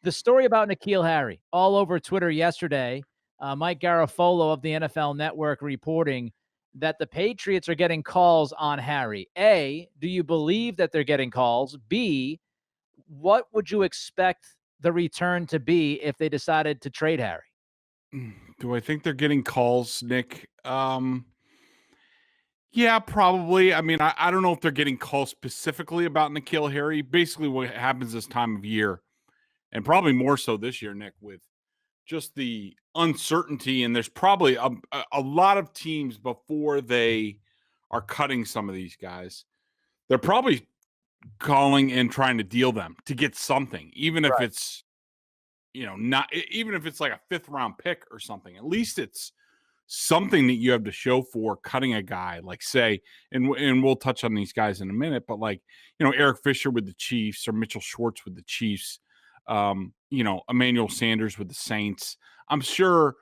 The story about N'Keal Harry all over Twitter yesterday. Mike Garafolo of the NFL Network reporting that the Patriots are getting calls on Harry. A, do you believe that they're getting calls? B, what would you expect the return to be if they decided to trade Harry? Do I think they're getting calls, Nick? Yeah, probably. I mean, I don't know if they're getting calls specifically about N'Keal Harry. Basically, what happens this time of year, and probably more so this year, Nick, with just the uncertainty, and there's probably a lot of teams before they are cutting some of these guys. They're probably calling and trying to deal them to get something, even if it's, not even if it's like a 5th round pick or something. At least it's something that you have to show for cutting a guy, like say, and we'll touch on these guys in a minute, but like, Eric Fisher with the Chiefs or Mitchell Schwartz with the Chiefs, Emmanuel Sanders with the Saints. I'm sure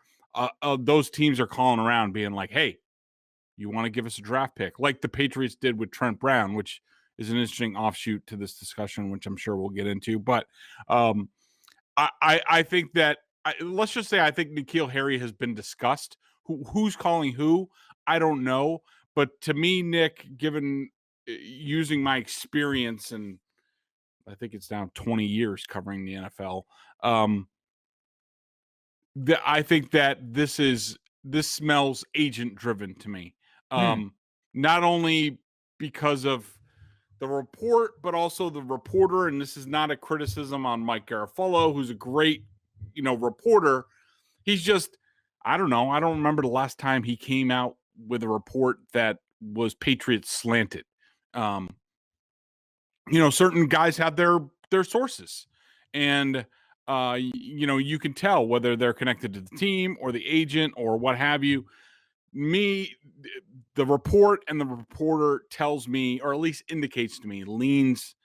those teams are calling around being like, hey, you want to give us a draft pick, like the Patriots did with Trent Brown, which is an interesting offshoot to this discussion, which I'm sure we'll get into. But I think that, let's just say I think N'Keal Harry has been discussed. Who's calling who? I don't know. But to me, Nick, given using my experience, and I think it's now 20 years covering the NFL, I think that this smells agent driven to me. Not only because of the report, but also the reporter. And this is not a criticism on Mike Garafolo, who's a great, reporter. He's just, I don't know. I don't remember the last time he came out with a report that was Patriots slanted. Certain guys have their sources, and you can tell whether they're connected to the team or the agent or what have you. The report and the reporter tells me, or at least indicates to me, leans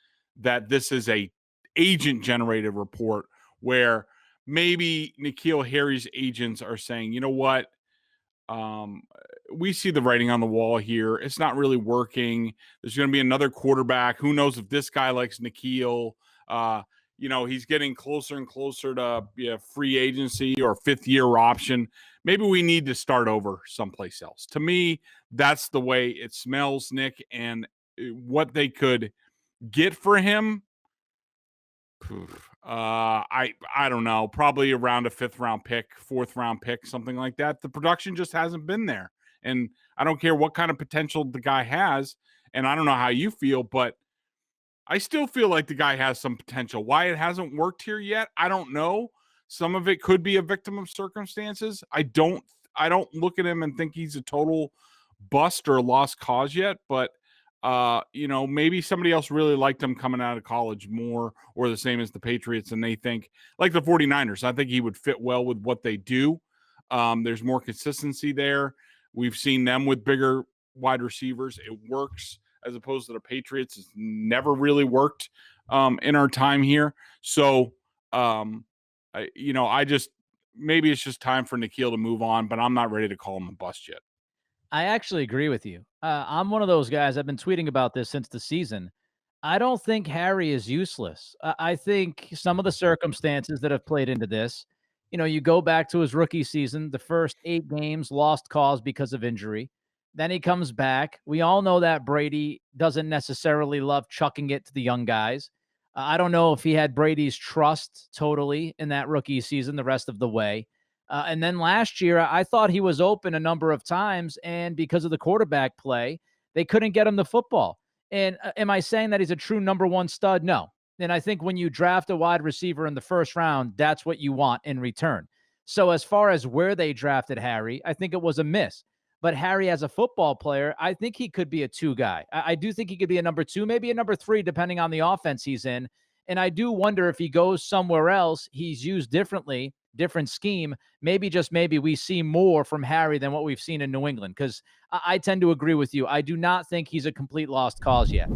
that this is a agent generated report where maybe N'Keal Harry's agents are saying, you know what? We see the writing on the wall here. It's not really working. There's going to be another quarterback. Who knows if this guy likes N'Keal? He's getting closer and closer to free agency or 5th-year option. Maybe we need to start over someplace else. To me, that's the way it smells, Nick. And what they could get for him, I don't know, probably around a 5th round pick, 4th round pick, something like that. The production just hasn't been there. And I don't care what kind of potential the guy has. And I don't know how you feel, but I still feel like the guy has some potential. Why it hasn't worked here yet, I don't know. Some of it could be a victim of circumstances. I don't look at him and think he's a total bust or lost cause yet, but maybe somebody else really liked him coming out of college more, or the same as the Patriots, and they think, like the 49ers, I think he would fit well with what they do. There's more consistency there. We've seen them with bigger wide receivers. It works, as opposed to the Patriots. It's never really worked in our time here. So, maybe it's just time for N'Keal to move on, but I'm not ready to call him a bust yet. I actually agree with you. I'm one of those guys. I've been tweeting about this since the season. I don't think Harry is useless. I think some of the circumstances that have played into this, you go back to his rookie season, the first 8 games lost cause because of injury. Then he comes back. We all know that Brady doesn't necessarily love chucking it to the young guys. I don't know if he had Brady's trust totally in that rookie season the rest of the way. And then last year, I thought he was open a number of times, and because of the quarterback play, they couldn't get him the football. And am I saying that he's a true number 1 stud? No. And I think when you draft a wide receiver in the 1st round, that's what you want in return. So as far as where they drafted Harry, I think it was a miss. But Harry, as a football player, I think he could be a 2 guy. I do think he could be a number 2, maybe a number 3, depending on the offense he's in. And I do wonder if he goes somewhere else, he's used differently, different scheme. Maybe, just maybe, we see more from Harry than what we've seen in New England. Because I tend to agree with you. I do not think he's a complete lost cause yet.